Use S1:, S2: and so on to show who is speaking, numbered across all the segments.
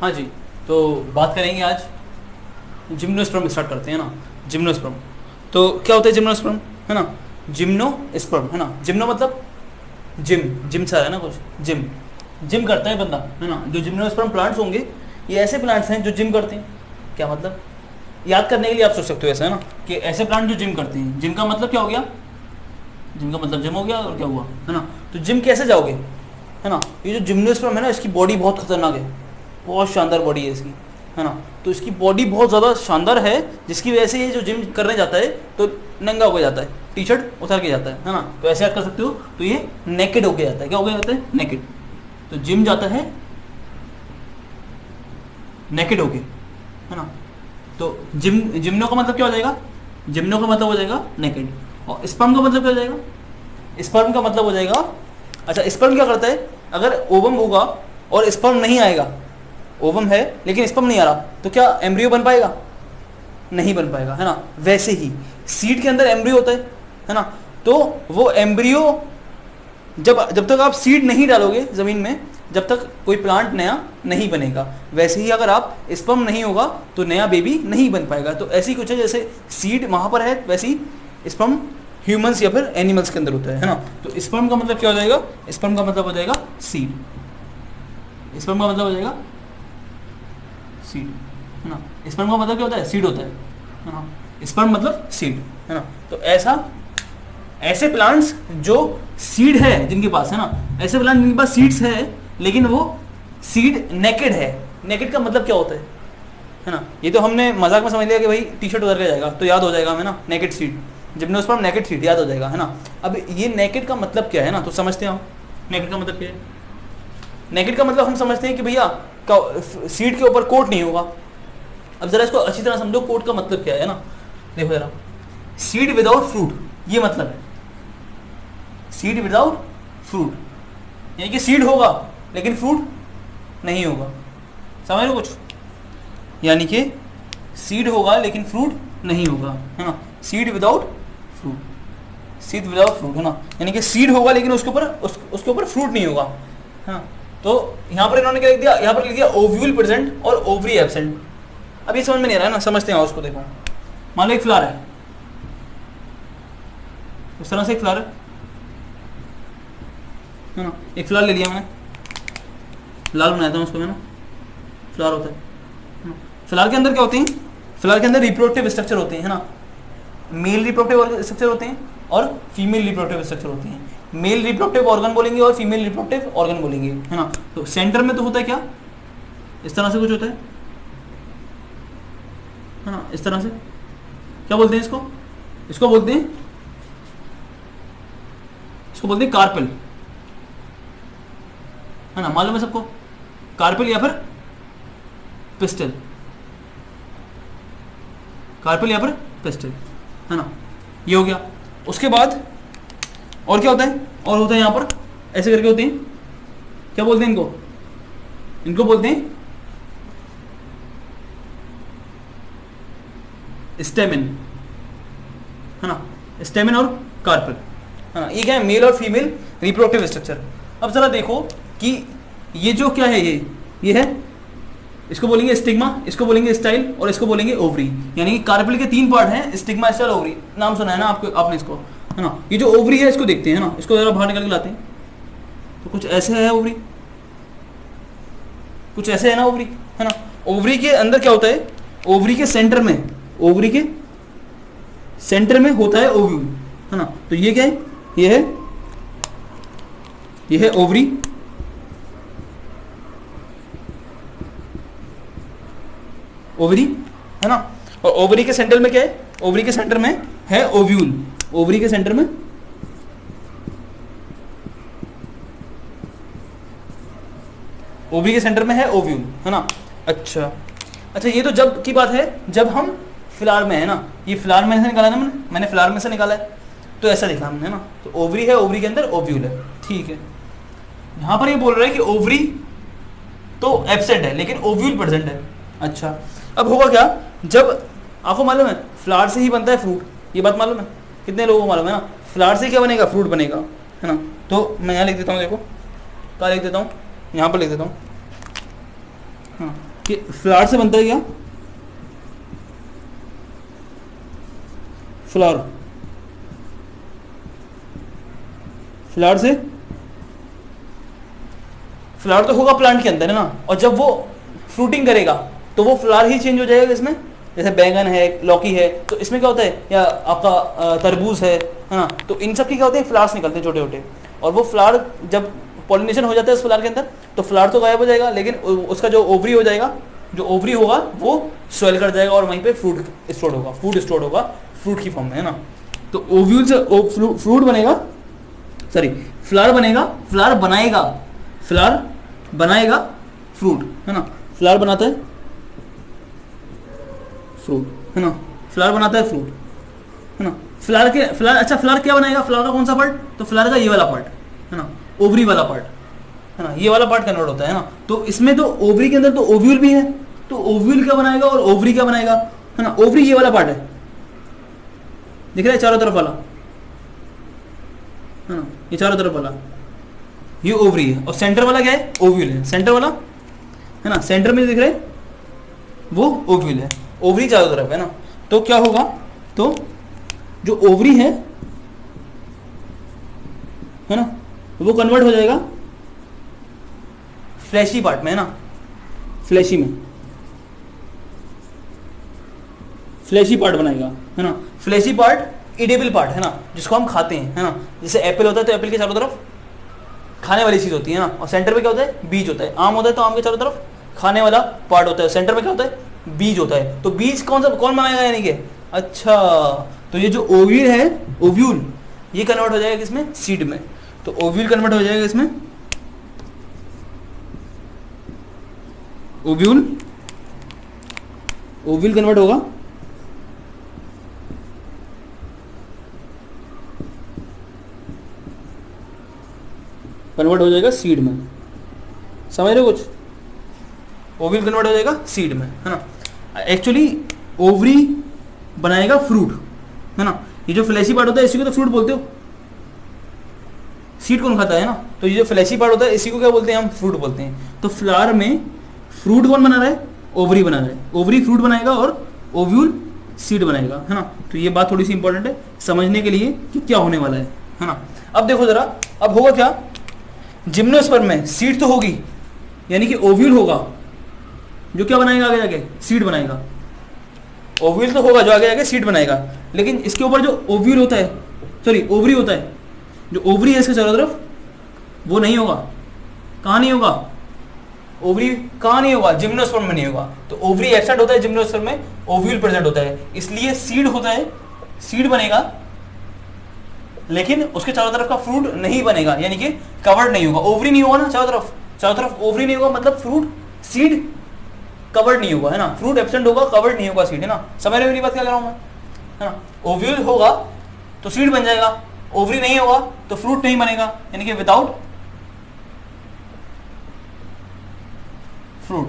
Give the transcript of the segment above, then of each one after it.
S1: हाँ जी, तो बात करेंगे आज जिम्नोस्पर्म स्टार्ट करते हैं ना। जिम्नोस्पर्म तो क्या होता है? जिम्नोस्पर्म है ना, जिम्नोस्पर्म है ना। जिम्नो मतलब जिम सा है ना, कुछ जिम करता है बंदा है ना। जो जिम्नोस्पर्म प्लांट्स होंगे ये ऐसे प्लांट्स हैं जो जिम करते हैं। क्या मतलब? याद करने के लिए आप सोच सकते हो ऐसा है ना, कि ऐसे प्लांट जो जिम करते हैं। जिम का मतलब क्या हो गया? जिम का मतलब जिम हो गया, और क्या हुआ है ना। तो जिम कैसे जाओगे है ना। ये जो जिम्नोस्पर्म है ना, इसकी बॉडी बहुत खतरनाक है, बहुत शानदार बॉडी है इसकी है ना। तो इसकी बॉडी बहुत ज़्यादा शानदार है, जिसकी वजह से ये जो जिम करने जाता है तो नंगा हो जाता है, टी शर्ट उतार के जाता है ना। तो ऐसे याद कर सकते हो। तो ये नेकेड होके जाता है। क्या हो गया जाता है? नेकेड। तो जिम जाता है नेकेड होके है ना। तो जिम्नो का मतलब क्या हो जाएगा? जिम्नो का मतलब हो जाएगा नेकेड। और स्पर्म का मतलब क्या हो जाएगा? स्पर्म का मतलब हो जाएगा, अच्छा स्पर्म क्या करता है? अगर ओवम होगा और स्पर्म नहीं आएगा, ओवम है लेकिन स्पर्म नहीं आ रहा, तो क्या एम्ब्रियो बन पाएगा? नहीं बन पाएगा है ना। वैसे ही सीड के अंदर एम्ब्रियो होता है ना। तो वो एम्ब्रियो जब तक आप सीड नहीं डालोगे ज़मीन में, जब तक कोई प्लांट नया नहीं बनेगा। वैसे ही अगर आप स्पर्म नहीं होगा तो नया बेबी नहीं बन पाएगा। तो ऐसी कुछ है, जैसे सीड वहाँ पर है वैसे ही स्पर्म ह्यूमंस या फिर एनिमल्स के अंदर होता है ना। तो स्पर्म का मतलब क्या हो जाएगा? स्पर्म का मतलब हो जाएगा सीड। स्पर्म का मतलब हो जाएगा सीड है ना। स्पर्म का मतलब क्या होता है? सीड होता है ना। स्पर्म मतलब सीड है ना। तो ऐसे प्लांट्स जो सीड है जिनके पास है ना, ऐसे प्लांट जिनके पास सीड्स है लेकिन वो सीड नेकेड है। नेकेड का मतलब क्या होता है ना। ये तो हमने मजाक में समझ लिया कि भाई टी शर्ट उतर के जाएगा तो याद हो जाएगा हमें ना, naked seed. Gymnosperm naked seed याद हो जाएगा है ना। अब ये नेकेड का मतलब क्या है ना, तो समझते हैं हम नेकेड का मतलब क्या है। नेकेड का मतलब हम समझते हैं कि भैया सीड के ऊपर कोट नहीं होगा। अब जरा इसको अच्छी तरह समझो, कोट का मतलब क्या है ना। देखो जरा, सीड विदाउट फ्रूट, ये मतलब है सीड विदाउट फ्रूट, यानी कि सीड होगा लेकिन फ्रूट नहीं होगा। समझ लो कुछ, यानी कि सीड होगा लेकिन फ्रूट नहीं होगा है ना। Seed without fruit, seed without fruit है ना, यानी कि सीड होगा लेकिन उसके ऊपर फ्रूट नहीं होगा है ना। तो यहाँ पर इन्होंने क्या लिख दिया? यहाँ पर लिख दिया ओव्यूल प्रेजेंट और ओवरी एब्सेंट। अब ये समझ में नहीं आ रहा है ना, समझते हैं उसको। देखो मान लो एक फ्लावर है, इस तरह से एक फ्लावर है ना। एक फ्लावर ले लिया मैंने, लाल बनाया था उसको मैंने, फ्लावर होता है। फ्लावर के अंदर क्या होते हैं? फ्लावर के अंदर रिप्रोडक्टिव स्ट्रक्चर होते हैं है ना। मेल रिप्रोडक्टिव स्ट्रक्चर होते हैं और फीमेल रिप्रोडक्टिव स्ट्रक्चर होते हैं। मेल रिप्रोडक्टिव ऑर्गन बोलेंगे और फीमेल रिप्रोडक्टिव ऑर्गन बोलेंगे है ना। तो सेंटर में तो होता है क्या? इस तरह से कुछ होता है ना, इस तरह से। क्या बोलते हैं इसको? इसको बोलते हैं कार्पेल है ना। मालूम है सबको? कार्पेल या फिर पिस्टल, कार्पेल या फिर पिस्टल है ना। ये हो गया। उसके बाद और क्या होता है? और होता है यहाँ पर ऐसे करके होते हैं। क्या बोलते हैं इनको? इनको बोलते हैं स्टेमिन है ना। स्टेमिन और कार्पेल है ना। ये क्या है? मेल और फीमेल रिप्रोडक्टिव स्ट्रक्चर। अब जरा देखो कि ये जो क्या है, ये है, इसको बोलेंगे स्टिग्मा, इसको बोलेंगे स्टाइल और इसको बोलेंगे ओवरी। यानी कि कार्पेल के 3 पार्ट हैं, स्टिग्मा, स्टाइल, ओवरी। नाम सुना है ना आपने इसको है ना। ये जो ओवरी है इसको देखते हैं ना, इसको जरा बाहर निकल के लाते हैं। तो कुछ ऐसे है ओवरी, कुछ ऐसे है ना ओवरी है ना। ओवरी के अंदर क्या होता है? ओवरी के सेंटर में, ओवरी के सेंटर में होता है ओव्यूल है ना। तो ये क्या है? ये है ओवरी, ओवरी है ना। और ओवरी के सेंटर में क्या है? ओवरी के सेंटर में है ओव्यूल। ओवरी के सेंटर में ओवरी के सेंटर में है ओव्यूल है ना। अच्छा, ये तो जब की बात है जब हम फ्लावर में है ना। ये फ्लावर में से निकाला ना मैंने फ्लावर में से निकाला है, तो ऐसा लिखा हमने ना। तो ओवरी है, ओवरी के अंदर ओव्यूल है, ठीक है। यहाँ पर ये बोल रहा है कि ओवरी तो एब्सेंट है लेकिन ओव्यूल प्रेजेंट है। अच्छा, अब होगा क्या? जब आपको मालूम है फ्लावर से ही बनता है फ्रूट, ये बात मालूम है? कितने लोगों को मालूम है ना? फ्लावर से क्या बनेगा? फ्रूट बनेगा है ना। तो मैं यहाँ लिख देता हूँ, देखो कहाँ लिख देता हूँ, यहाँ पर लिख देता हूँ। हाँ, कि फ्लावर से बनता है क्या, फ्लावर, फ्लावर से, फ्लावर तो होगा प्लांट के अंदर है ना, और जब वो फ्रूटिंग करेगा तो वो फ्लावर ही चेंज हो जाएगा इसमें, जैसे बैंगन है, लौकी है, तो इसमें क्या होता है, या आपका तरबूज है ना, तो इन सब की क्या होते हैं, फ्लावर्स निकलते हैं छोटे छोटे, और वो फ्लावर जब पॉलिनेशन हो जाता है उस फ्लावर के अंदर तो फ्लावर तो गायब हो जाएगा, लेकिन उसका जो ओवरी हो जाएगा, जो ओवरी होगा वो स्वेल कर जाएगा और वहीं पे फ्रूट स्टोर होगा, फूड स्टोर होगा फ्रूट की फॉर्म में है ना। तो ओव्यूल से फ्रूट बनेगा, सॉरी फ्लावर बनेगा, फ्लावर बनाएगा, फ्लावर बनाएगा फ्रूट है ना, फ्लावर बनाता है फ्रूट है ना, फ्लावर बनाता है फ्रूट है ना, फ्लावर के फ्लावर, अच्छा फ्लावर क्या बनाएगा, फ्लावर का कौन सा पार्ट, तो फ्लावर का ये वाला पार्ट है ना, ओवरी वाला पार्ट है ना, ये वाला पार्ट कन्वर्ट होता है ना। तो इसमें तो ओवरी के अंदर तो ओव्यूल भी है, तो ओव्यूल क्या बनाएगा और ओवरी क्या बनाएगा है ना, ओवरी ये वाला पार्ट है, दिख रहा है चारों तरफ वाला है ना, ये चारों तरफ वाला ये ओवरी है, और सेंटर वाला क्या है, ओव्यूल है, सेंटर वाला है ना, सेंटर में दिख रहा है वो ओव्यूल है, ओवरी चारों तरफ है ना। तो क्या होगा, तो जो ओवरी है ना, वो कन्वर्ट हो जाएगा फ्लैशी पार्ट में है ना, फ्लैशी में, फ्लैशी पार्ट बनाएगा है ना, फ्लैशी पार्ट इडेबल पार्ट है ना, जिसको हम खाते हैं है ना, जैसे एप्पल होता है तो एप्पल के चारों तरफ खाने वाली चीज होती है ना, और सेंटर पे क्या होता है, बीज होता है, आम होता है तो आम के चारों तरफ खाने वाला पार्ट होता है, सेंटर में क्या होता है, बीज होता है, तो बीज कौन बनाएगा यानी कि, अच्छा तो ये जो ओव्यूल है, ओव्यूल ये कन्वर्ट हो जाएगा किसमें, सीड में, तो ओव्यूल कन्वर्ट हो जाएगा इसमें, ओव्यूल, ओव्यूल कन्वर्ट होगा कन्वर्ट हो जाएगा सीड में, समझ रहे हो कुछ, ओव्यूल कन्वर्ट हो जाएगा सीड में है ना। एक्चुअली ओवरी बनाएगा फ्रूट है ना, ये जो फ्लैशी पार्ट होता है इसी को तो फ्रूट बोलते हो, सीड कौन खाता है ना, तो ये जो फ्लैशी पार्ट होता है इसी को क्या बोलते हैं, हम फ्रूट बोलते हैं। तो फ्लावर में फ्रूट कौन बना रहा है, ओवरी बना रहा है, ओवरी फ्रूट बनाएगा और ओव्यूल सीड बनाएगा है ना। तो ये बात थोड़ी सी इंपॉर्टेंट है समझने के लिए कि क्या होने वाला है ना। अब देखो जरा, अब होगा क्या, जिम्नोस्पर्म में सीड तो होगी, यानी कि ओव्यूल होगा जो क्या बनाएगा, आगे जाके सीड बनाएगा, ओव्यूल तो होगा जो आगे जाके सीड बनाएगा, लेकिन इसके ऊपर जो ओव्यूल होता है, सॉरी ओवरी होता है, जो ओवरी है इसके चारों तरफ वो नहीं होगा, कहाँ नहीं होगा, ओवरी कहाँ नहीं होगा, जिम्नोस्पर्म में नहीं होगा। तो ओवरी एब्सेंट होता है, जिम्नोस्पर्म में ओव्यूल प्रेजेंट होता है, इसलिए सीड होता है, सीड बनेगा लेकिन उसके चारों तरफ का फ्रूट नहीं बनेगा, यानी कि कवर्ड नहीं होगा, ओवरी नहीं होगा ना चारों तरफ ओवरी नहीं होगा, मतलब फ्रूट सीड कवर्ड नहीं होगा है ना, फ्रूट एब्सेंट होगा, कवर्ड नहीं होगा सीड है ना। समझ रहे हो मेरी बात क्या कर रहा हूं मैं है ना। ओव्यूल होगा तो सीड बन जाएगा, ओवरी नहीं होगा तो फ्रूट नहीं बनेगा, यानी कि विदाउट फ्रूट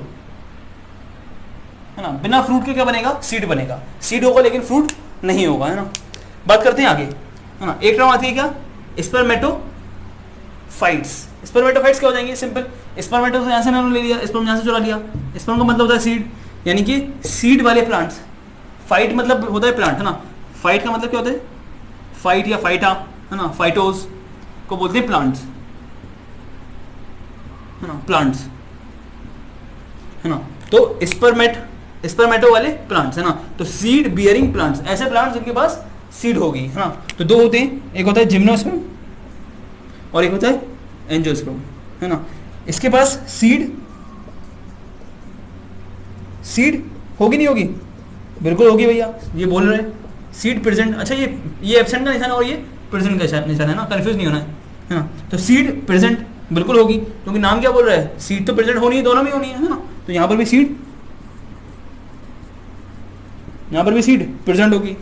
S1: है ना, बिना फ्रूट के क्या बनेगा, सीड बनेगा, सीड होगा लेकिन फ्रूट नहीं होगा है ना। बात करते हैं आगे है ना। एक टर्म आती है क्या, स्पर्मेटोफाइट्स। स्पर्मेटोफाइट्स क्या हो जाएंगे, सिंपल, स्पर्मेटो से यहाँ से मैंने ले लिया, स्पर्म यहाँ से चुरा लिया, स्पर्म का मतलब होता है सीड, यानी कि सीड वाले प्लांट्स, फाइट मतलब होता है प्लांट है ना, फाइट का मतलब क्या होता है, फाइट या फाइटा है ना, फाइटोज को बोलते हैं प्लांट्स है ना, प्लांट्स है ना। तो स्पर्मेटो वाले प्लांट्स है ना, तो सीड बियरिंग प्लांट्स, ऐसे प्लांट्स जिनके पास सीड होगी है ना। तो दो होते हैं, एक होता है जिम्नोस्पर्म और एक होता है एंजियोस्पर्म है ना। इसके पास सीड होगी नहीं होगी, बिल्कुल होगी भैया, ये बोल रहे हैं सीड प्रेजेंट, अच्छा ये एब्सेंट का निशान और ये प्रेजेंट का निशान है ना, कंफ्यूज नहीं होना है ना। तो सीड प्रेजेंट बिल्कुल होगी, क्योंकि नाम क्या बोल रहा है, सीड तो प्रेजेंट होनी है, दोनों में होनी है ना। तो यहाँ पर भी सीड, यहाँ पर भी सीड प्रेजेंट होगी,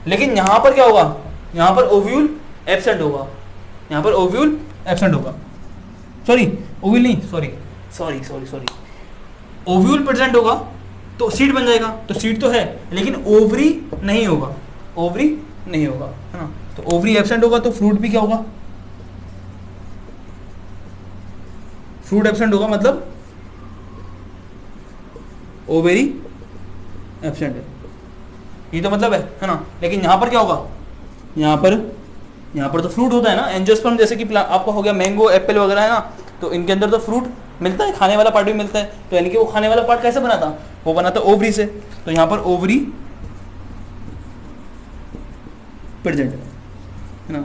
S1: लेकिन यहाँ पर क्या होगा, यहाँ पर ओव्यूल एब्सेंट होगा, यहाँ पर ओव्यूल एब्सेंट होगा, सॉरी ओव्यूल नहीं, सॉरी ओव्यूल प्रेजेंट होगा तो सीड बन जाएगा, तो सीड तो है लेकिन ओवरी नहीं होगा, ओवरी नहीं होगा है ना। तो ओवरी एब्सेंट होगा तो फ्रूट भी क्या होगा, फ्रूट एब्सेंट होगा, मतलब ओवेरी एब्सेंट है, ये तो मतलब है ना। लेकिन यहाँ पर क्या होगा, यहाँ पर तो फ्रूट होता है ना, एंजियोस्पर्म जैसे कि आपका हो गया मैंगो एप्पल वगैरह है ना, तो इनके अंदर तो फ्रूट मिलता है, खाने वाला पार्ट भी मिलता है। तो यानी कि वो खाने वाला पार्ट कैसे बना था, वो बना था ओवरी से। तो यहाँ पर ओवरी प्रेजेंट है ना,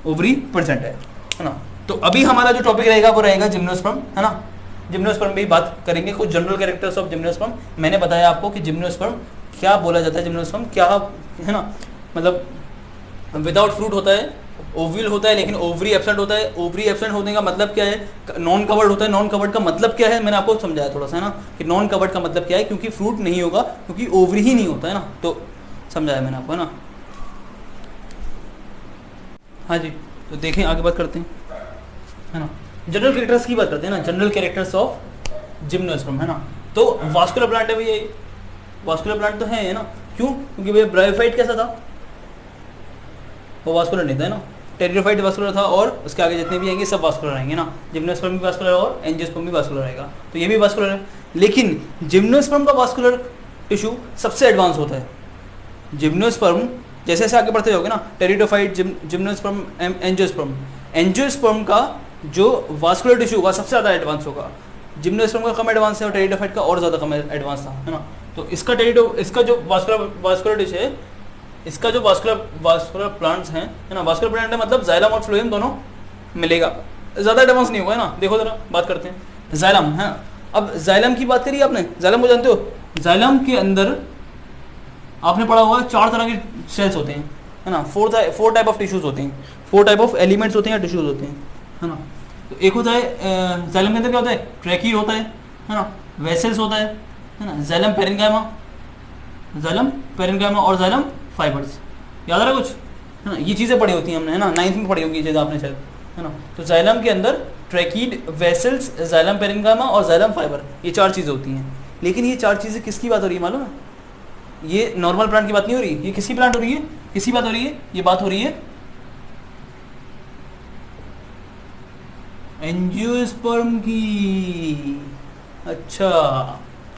S1: ओवरी प्रेजेंट है ना। तो अभी हमारा जो टॉपिक रहेगा वो रहेगा जिम्नोस्पर्म, है ना। जिम्नोस्पर्म भी बात करेंगे, कुछ जनरल कैरेक्टर्स ऑफ जिम्नोस्पर्म। मैंने बताया आपको कि जिम्नोस्पर्म क्या बोला जाता है, जिम्नोस्पर्म क्या है ना, मतलब विदाउट फ्रूट होता है, ओव्यूल होता है, लेकिन ओवरी एब्सेंट होता है। ओवरी एब्सेंट होने का मतलब क्या है, नॉन कवर्ड होता है। नॉन कवर्ड का मतलब क्या है, मैंने आपको समझाया थोड़ा सा, है ना, कि नॉन कवर्ड का मतलब क्या है, क्योंकि फ्रूट नहीं होगा, क्योंकि ओवरी ही नहीं होता है ना, तो समझाया मैंने आपको, है ना। हाँ जी, तो देखें आगे बात करते हैं, है ना। जनरल कैरेक्टर्स की बात करते हैं ना, जनरल कैरेक्टर्स ऑफ जिम्नोस्पर्म, है ना। तो वास्कुलर प्लांट है भैया, ये वास्कुलर प्लांट तो है ना। क्यों, क्योंकि भैया ब्रायोफाइट कैसा था, वो वास्कुलर नहीं था, है ना। टेरिडोफाइट वास्कुलर था, और उसके आगे जितने भी आएंगे सब वास्कुलर आएंगे ना। जिम्नोस्पर्म भी वास्कुलर और एंजियोस्पर्म भी वास्कुलर आएगा, तो ये भी वास्कुलर है। लेकिन जिम्नोस्पर्म का वास्कुलर टिश्यू सबसे एडवांस होता है। जिम्नोस्पर्म जैसे जैसे आगे बढ़ते जाओगे ना, टेरिडोफाइट, जिम्नोस्पर्म, एंजियोस्पर्म, एंजियोस्पर्म का जो वास्कुलर टिश्यू होगा सबसे ज़्यादा एडवांस होगा। जिम्नोस्पर्म का कम एडवांस है और टेरिडोफाइट का और ज़्यादा कम एडवांस था, है ना। तो इसका जो वास्कुलर टिश्यू है, इसका जो वास्कुलर प्लांट्स हैं, है ना, वास्कुलर प्लांट है मतलब जाइलम और फ्लोएम दोनों मिलेगा, ज़्यादा एडवांस नहीं होगा, है ना। देखो ज़रा बात करते हैं जाइलम, है। अब जाइलम की बात करी आपने, जाइलम को जानते हो। जाइलम के अंदर आपने पढ़ा होगा 4 तरह के सेल्स होते हैं, है ना। 4 टाइप ऑफ टिश्यूज होते हैं, 4 टाइप ऑफ एलिमेंट्स होते हैं या टिश्यूज होते हैं, है ना। तो एक होता है जाइलम के अंदर क्या होता है, ट्रैकीड होता है ना, वेसल्स होता है ना, जाइलम पेरेन्काइमा और जाइलम फाइबर्स। याद आ रहा कुछ, है ना। ये चीज़ें पढ़ी होती हैं हमने, है ना, 9th में पढ़ी होगी ये चीज़ आपने शायद, है ना। तो जाइलम के अंदर ट्रैकीड, वेसल्स, जाइलम पेरेन्काइमा और जाइलम फाइबर, ये 4 चीज़ें होती हैं। लेकिन ये 4 चीज़ें किसकी बात हो रही है मालूम है, ये नॉर्मल प्लांट की बात नहीं हो रही, ये किसकी प्लांट हो रही है, किसकी बात हो रही है, ये बात हो रही है एंजियोस्पर्म की। अच्छा,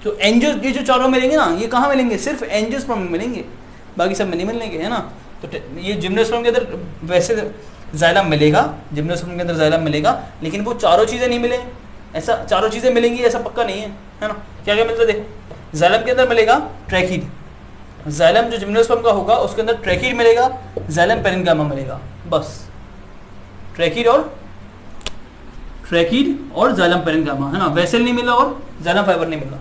S1: तो ये जो चारों मिलेंगे ना, ये कहाँ मिलेंगे, सिर्फ एंजियोस्पर्म में मिलेंगे, बाकी सब में नहीं मिलेंगे, है ना। तो ये जिम्नोस्पर्म के अंदर वैसे जाइलम मिलेगा, जिम्नोस्पर्म के अंदर जाइलम मिलेगा, लेकिन वो चारों चीज़ें नहीं मिले, ऐसा चारों चीज़ें मिलेंगी ऐसा पक्का नहीं है ना। क्या क्या मिलता है देखो, जाइलम के अंदर मिलेगा ट्रैकीड, जाइलम जो जिम्नोस्पर्म का होगा उसके अंदर ट्रैकीड मिलेगा, जाइलम पेरेन्काइमा मिलेगा, बस। ट्रैकीड और जाइलम पेरेन्काइमा, है ना। वेसल नहीं मिला और जाइलम फाइबर नहीं मिला,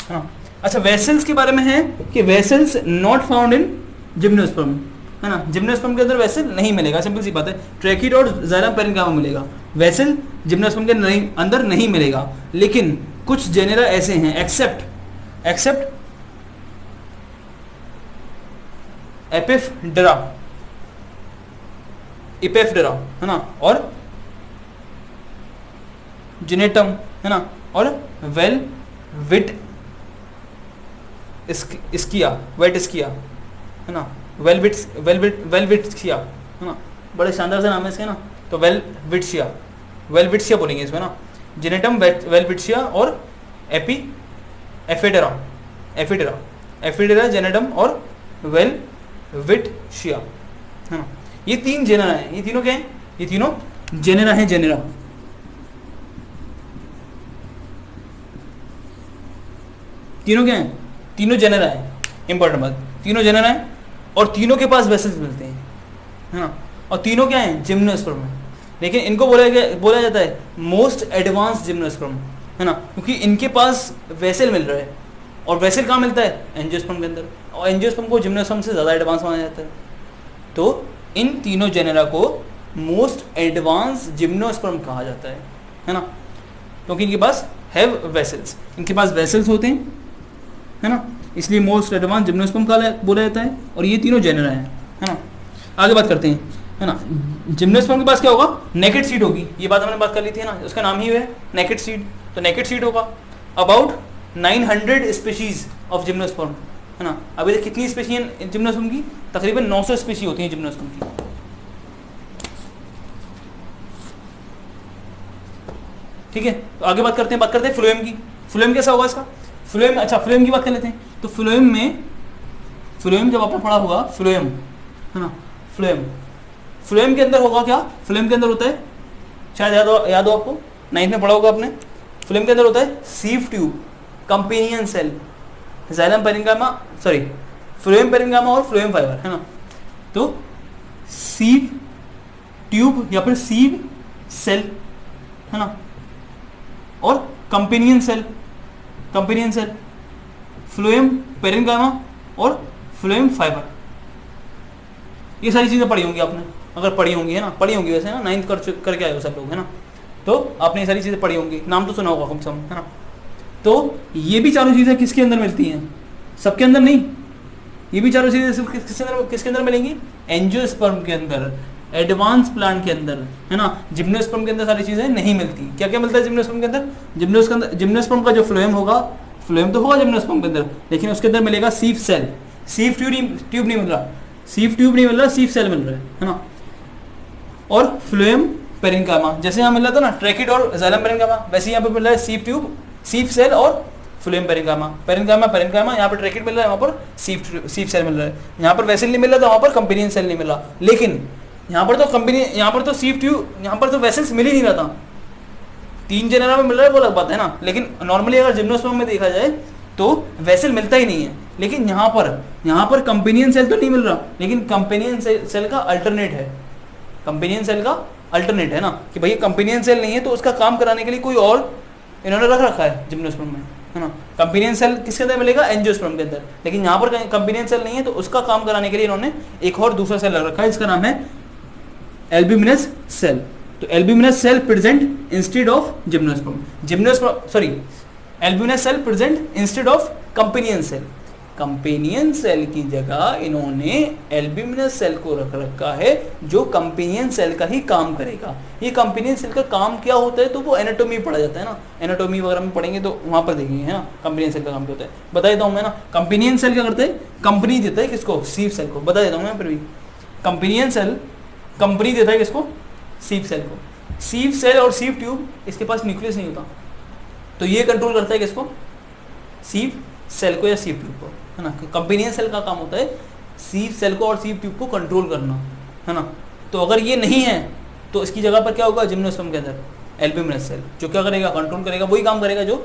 S1: है ना। अच्छा, वेसल्स के बारे में है कि vessels not found in gymnosperm, है ना। जिम्नोस्पर्म के अंदर वेसल नहीं मिलेगा, सिंपल सी बात है। ट्रैकीड और जाइलम पेरेन्काइमा मिलेगा, वेसल जिम्नोस्पर्म के अंदर नहीं मिलेगा। लेकिन कुछ जेनेरा ऐसे हैं, एक्सेप्ट इपेफ्डेरा, है ना, और जिनेटम, है ना, और वेट स्किया, है ना, वेलविटस्किया, है ना, बड़े शानदार से नाम है इसके ना। तो वेलविटसिया बोलेंगे इसमें ना, जिनेटम, वेलविटसिया और एफिडेरा, जेनेटम और वेलविटसिया, है ना। ये 3 जेनेरा हैं, ये तीनों क्या हैं, ये तीनों जेनेरा हैं, जेनेरा। तीनों क्या हैं, तीनों जेनेरा हैं, इंपॉर्टेंट बात, तीनों जेनेरा हैं और तीनों के पास वेसल्स मिलते हैं, है ना। और तीनों क्या हैं, जिम्नोस्पर्म है। लेकिन इनको बोला जाता है मोस्ट एडवांस जिम्नोस्पर्म, है ना, क्योंकि इनके पास वेसल मिल रहा है। और वेसल कहाँ मिलता है, एंजियोस्पर्म के अंदर, और एंजियोस्पर्म को जिम्नोस्पर्म से ज़्यादा एडवांस माना जाता है। तो इन तीनों जेनेरा को मोस्ट एडवांस जिम्नोस्पर्म कहा जाता है ना, क्योंकि इनके पास हैव वेसल्स, इनके पास वेसल्स होते हैं, है ना, इसलिए मोस्ट एडवांस जिम्नोस्पर्म का बोला जाता है। और ये तीनों जेनेरा हैं, है ना। आगे बात करते हैं, है ना। जिम्नोस्पर्म के पास क्या होगा, नेकेड सीड होगी, ये बात हमने बात कर ली थी ना, उसका नाम ही है नेकेड सीड। तो नेकेड सीड होगा। अबाउट 900 स्पीशीज ऑफ जिम्नोस्पर्म, है ना। अभी तक कितनी स्पीशी है जिम्नोस्पर्म की, तकरीबन 900 स्पीशी होती हैं जिम्नोस्पर्म की। ठीक है, तो आगे बात करते हैं फ्लोएम की। फ्लोएम कैसा होगा इसका, फ्लोएम, अच्छा फ्लोएम की बात कर लेते हैं। तो फ्लोएम में, फ्लोएम जब आपने पढ़ा होगा, फ्लोएम है ना, फ्लोएम, फ्लोएम के अंदर होगा क्या, फ्लोएम के अंदर होता है, शायद याद हो आपको, 9th में पढ़ा होगा आपने, फ्लोएम के अंदर होता है sieve tube, companion cell, xylem parenchyma, sorry phloem parenchyma और फ्लोएम फाइबर है ना। तो सीव ट्यूब या फिर सीव सेल है ना, और companion cell, companion cell, phloem parenchyma और फ्लोएम फाइबर, ये सारी चीज़ें पढ़ी होंगी आपने, अगर पढ़ी होंगी है ना, पढ़ी होंगी वैसे ना, 9th करके आए हो सब लोग है ना, तो आपने ये सारी चीज़ें पढ़ी होंगी, नाम तो सुना होगा कम से कम है ना। तो ये भी चारों चीज़ें किसके अंदर मिलती हैं, सबके अंदर नहीं, ये भी चारों चीज़ें किसके अंदर मिलेंगी, एंजियोस्पर्म के अंदर, एडवांस प्लांट के अंदर है ना। जिम्नोस्पर्म के अंदर सारी चीज़ें नहीं मिलती। क्या क्या मिलता है जिम्नोस्पर्म के अंदर, जिम्नोस्पर्म का जो फ्लोएम होगा, फ्लोएम तो होगा जिम्नोस्पर्म के अंदर, लेकिन उसके अंदर मिलेगा सीव सेल, सीव ट्यूब नहीं मिल रहा, सीव ट्यूब नहीं मिल रहा, सीव सेल मिल रहा है ना। और फ्लोएम पेरेन्काइमा, जैसे यहाँ मिल रहा था ना ट्रैकिड और जाइलम पेरेन्काइमा, वैसे यहाँ पे मिल रहा है सीव ट्यूब, सीव सेल और फ्लोएम पेरेन्काइमा, पेरेन्काइमा, यहाँ पर ट्रैकिड मिल रहा है, वहाँ पर सीव सेल मिल रहा है, यहाँ पर वेसल नहीं मिल रहा था, वहाँ पर कंपेनियन सेल नहीं मिल रहा। लेकिन यहाँ पर तो यहाँ पर तो सीव ट्यूब, यहाँ पर तो वेसल्स मिल ही नहीं रहा था, 3 जेनेरा में मिल रहा है वो अलग बात है ना, लेकिन नॉर्मली अगर जिम्नोस्पर्म में देखा जाए तो वेसल मिलता ही नहीं है। लेकिन यहाँ पर कंपेनियन सेल तो नहीं मिल रहा, लेकिन कंपेनियन सेल का अल्टरनेट है, कंपेनियन सेल का अल्टरनेट है ना, कि भाई कंपेनियन सेल नहीं है तो उसका काम कराने के लिए कोई और इन्होंने रख रखा है जिम्नोस्पर्म में है ना। कंपेनियन सेल किसके अंदर मिलेगा, एंजियोस्पर्म के अंदर, लेकिन यहाँ पर कंपेनियन सेल नहीं है तो उसका काम कराने के लिए इन्होंने एक और दूसरा सेल रख रखा है, इसका नाम है एल्ब्यूमिनस सेल। तो albuminous cell present instead of gymnosperm, sorry albuminous cell present instead of companion cell, companion cell की जगह इन्होंने एल्ब्यूमिनस सेल को रख रखा है जो कंपेनियन सेल का ही काम करेगा। ये कंपेनियन सेल का काम क्या होता है तो वो एनाटॉमी पढ़ा जाता है ना, एनाटॉमी वगैरह में पढ़ेंगे तो वहां पर देखेंगे है ना, कंपेनियन सेल का काम क्या होता है बता देता हूँ मैं ना। कंपेनियन सेल क्या करता है, कंपनी देता है किसको, सीव सेल को, बता देता हूँ मैं फिर भी। कंपेनियन सेल कंपनी देता है किसको, सीव सेल को। सीव सेल और सीव ट्यूब इसके पास न्यूक्लियस नहीं होता, तो ये कंट्रोल करता है किसको, सीव सेल को या सीव ट्यूब को है ना। कंपेनियन सेल का काम होता है सीव सेल को और सीव ट्यूब को कंट्रोल करना है ना। तो अगर ये नहीं है तो इसकी जगह पर क्या होगा, जिम्नोस्पर्म के अंदर एल्ब्यूमिनस सेल, जो क्या करेगा, कंट्रोल करेगा, वही काम करेगा जो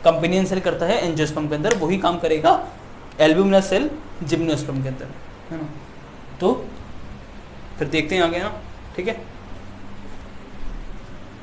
S1: कंपेनियन सेल करता है एंजियोस्पर्म के अंदर, वही काम करेगा एल्ब्यूमिनस सेल जिम्नोस्पर्म के अंदर है ना। तो फिर देखते हैं आगे ना, ठीक है।